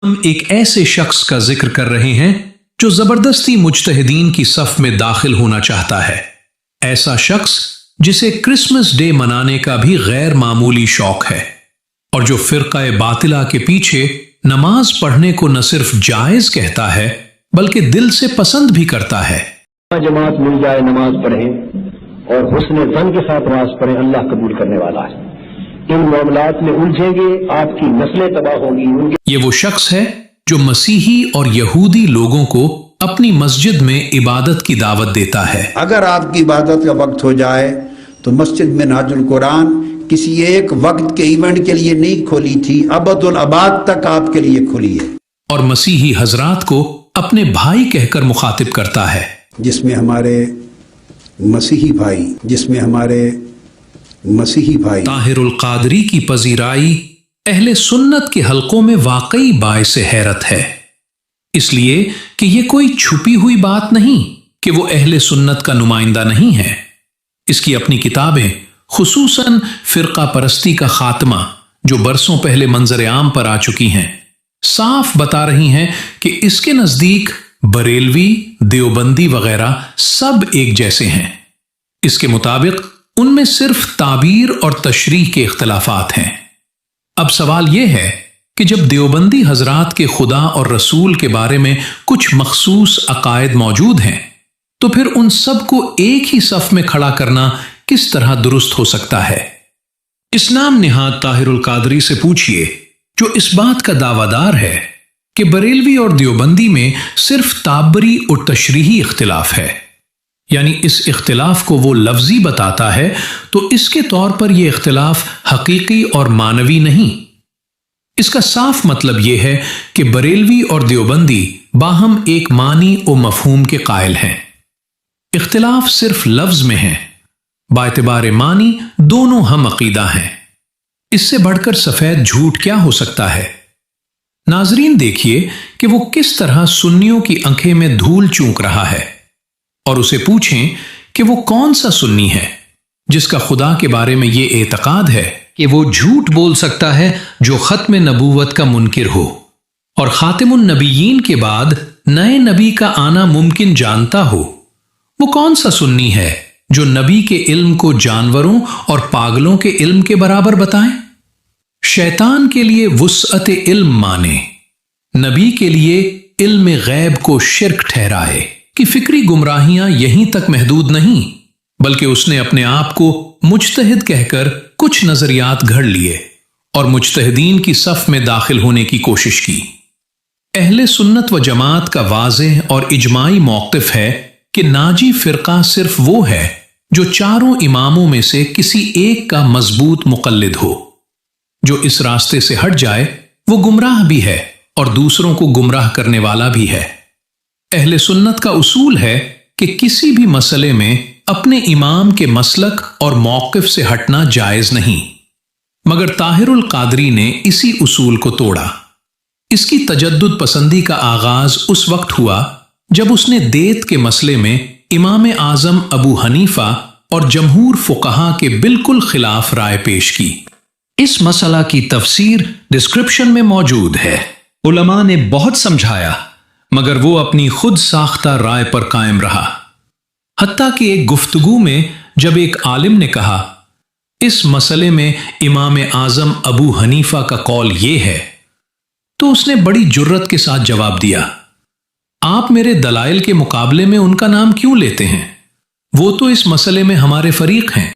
ہم ایک ایسے شخص کا ذکر کر رہے ہیں جو زبردستی مجتہدین کی صف میں داخل ہونا چاہتا ہے، ایسا شخص جسے کرسمس ڈے منانے کا بھی غیر معمولی شوق ہے، اور جو فرقہ باطلہ کے پیچھے نماز پڑھنے کو نہ صرف جائز کہتا ہے بلکہ دل سے پسند بھی کرتا ہے۔ جماعت مل جائے نماز پڑھیں اور حسن ظن کے ساتھ نماز پڑھیں، اللہ قبول کرنے والا ہے۔ ان معاملات میں الجھیں گے، آپ کی نسلیں تباہ ہوں گی۔ یہ وہ شخص ہے جو مسیحی اور یہودی لوگوں کو اپنی مسجد میں عبادت کی دعوت دیتا ہے۔ اگر آپ کی عبادت کا وقت ہو جائے تو مسجد میں ناج القرآن کسی ایک وقت کے ایونٹ کے لیے نہیں کھولی تھی، ابد الاباد تک آپ کے لیے کھلی ہے۔ اور مسیحی حضرات کو اپنے بھائی کہہ کر مخاطب کرتا ہے، جس میں ہمارے مسیحی بھائی طاہر القادری کی پذیرائی اہل سنت کے حلقوں میں واقعی باعث حیرت ہے، اس لیے کہ یہ کوئی چھپی ہوئی بات نہیں کہ وہ اہل سنت کا نمائندہ نہیں ہے۔ اس کی اپنی کتابیں، خصوصاً فرقہ پرستی کا خاتمہ، جو برسوں پہلے منظر عام پر آ چکی ہیں، صاف بتا رہی ہیں کہ اس کے نزدیک بریلوی، دیوبندی وغیرہ سب ایک جیسے ہیں۔ اس کے مطابق ان میں صرف تعبیر اور تشریح کے اختلافات ہیں۔ اب سوال یہ ہے کہ جب دیوبندی حضرات کے خدا اور رسول کے بارے میں کچھ مخصوص عقائد موجود ہیں تو پھر ان سب کو ایک ہی صف میں کھڑا کرنا کس طرح درست ہو سکتا ہے؟ اسلام نہاد طاہر القادری سے پوچھئے، جو اس بات کا دعویٰ دار ہے کہ بریلوی اور دیوبندی میں صرف تعبری اور تشریحی اختلاف ہے، یعنی اس اختلاف کو وہ لفظی بتاتا ہے تو اس کے طور پر یہ اختلاف حقیقی اور معنوی نہیں۔ اس کا صاف مطلب یہ ہے کہ بریلوی اور دیوبندی باہم ایک معنی و مفہوم کے قائل ہیں، اختلاف صرف لفظ میں ہے، باعتبار معنی دونوں ہم عقیدہ ہیں۔ اس سے بڑھ کر سفید جھوٹ کیا ہو سکتا ہے؟ ناظرین دیکھیے کہ وہ کس طرح سنیوں کی آنکھیں میں دھول چونک رہا ہے، اور اسے پوچھیں کہ وہ کون سا سنی ہے جس کا خدا کے بارے میں یہ اعتقاد ہے کہ وہ جھوٹ بول سکتا ہے جو ختم نبوت کا منکر ہو، اور خاتم النبیین کے بعد نئے نبی کا آنا ممکن جانتا ہو۔ وہ کون سا سنی ہے جو نبی کے علم کو جانوروں اور پاگلوں کے علم کے برابر بتائیں؟ شیطان کے لیے وسعت علم مانے، نبی کے لیے علم غیب کو شرک ٹھہرائے کہ فکری گمراہیاں یہیں تک محدود نہیں، بلکہ اس نے اپنے آپ کو مجتہد کہہ کر کچھ نظریات گھڑ لیے اور مجتہدین کی صف میں داخل ہونے کی کوشش کی۔ اہل سنت و جماعت کا واضح اور اجماعی موقف ہے کہ ناجی فرقہ صرف وہ ہے جو چاروں اماموں میں سے کسی ایک کا مضبوط مقلد ہو۔ جو اس راستے سے ہٹ جائے وہ گمراہ بھی ہے اور دوسروں کو گمراہ کرنے والا بھی ہے۔ اہل سنت کا اصول ہے کہ کسی بھی مسئلے میں اپنے امام کے مسلک اور موقف سے ہٹنا جائز نہیں، مگر طاہر القادری نے اسی اصول کو توڑا۔ اس کی تجدد پسندی کا آغاز اس وقت ہوا جب اس نے دیت کے مسئلے میں امام اعظم ابو حنیفہ اور جمہور فقہا کے بالکل خلاف رائے پیش کی۔ اس مسئلہ کی تفسیر ڈسکرپشن میں موجود ہے۔ علماء نے بہت سمجھایا مگر وہ اپنی خود ساختہ رائے پر قائم رہا، حتیٰ کہ ایک گفتگو میں جب ایک عالم نے کہا اس مسئلے میں امام اعظم ابو حنیفہ کا قول یہ ہے، تو اس نے بڑی جرت کے ساتھ جواب دیا، آپ میرے دلائل کے مقابلے میں ان کا نام کیوں لیتے ہیں؟ وہ تو اس مسئلے میں ہمارے فریق ہیں۔